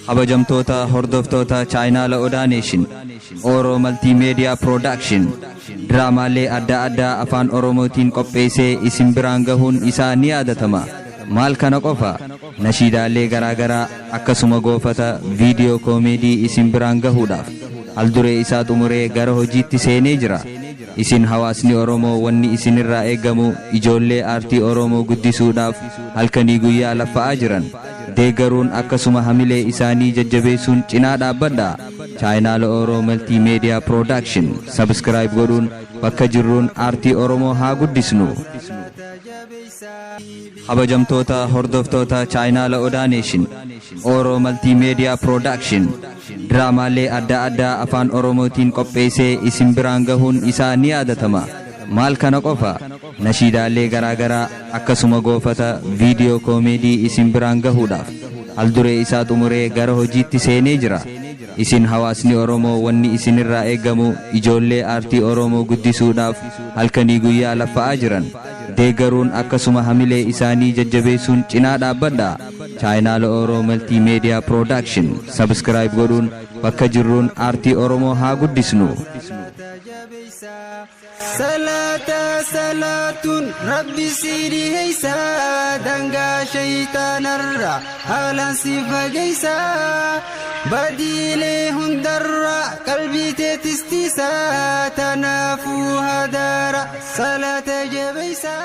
Kabajamtoota Hordaftoota Cinaa Odaanation Oro Multimedia Production Draamaalee adda addaa afaan Oromootiin qopheessee isin biraan gahuun isaa ni yaadatama. Maal kana qofa nashiidaalee garaagaraa akkasuma goofata viidiyoo koomedii isin biraan gahuudhaaf alduree isaa xumuree gara hojiitti seenee jira. Isin hawaasni Oromoo wanni isinirraa eegamu ijoollee aartii Oromoo guddisuudhaaf halkanii guyyaa laffa'aa jiran deeggaruun akkasuma hamilee isaanii jajjabeessuun cinaa dhaabbadha. Channel Oro Multimedia Production subscribe godhuun bakka jirruun aartii Oromoo haa guddisnu. Kabajamtoota Hordaftoota Channel Odaanation Oro Multimedia Production Draamaalee adda addaa afaan Oromootiin qopheessee isin biraan gahuun isaa ni yaadatama. Maal kana qofa nashiidaalee garaagaraa akkasuma goofata viidiyoo koomedii isin biraan gahuudhaaf alduree isaa xumuree gara hojiitti seenee jira. Isin hawaasni Oromoo wanni isinirraa eegamu ijoollee aartii Oromoo guddisuudhaaf halkanii guyyaa laffa'aa jiran deeggaruun akkasuma hamilee isaanii jajjabeessuun cinaa dhaabbadha. Channel Oro Multimedia Production subscribe godhuun bakka jirruun aartii Oromoo haa guddisnu. Salatun Rabbi sidi heisa danga shaytanarra halan sifagaysa badile hundarra qalbi tetistisa tanafu hadara salata jabaysa.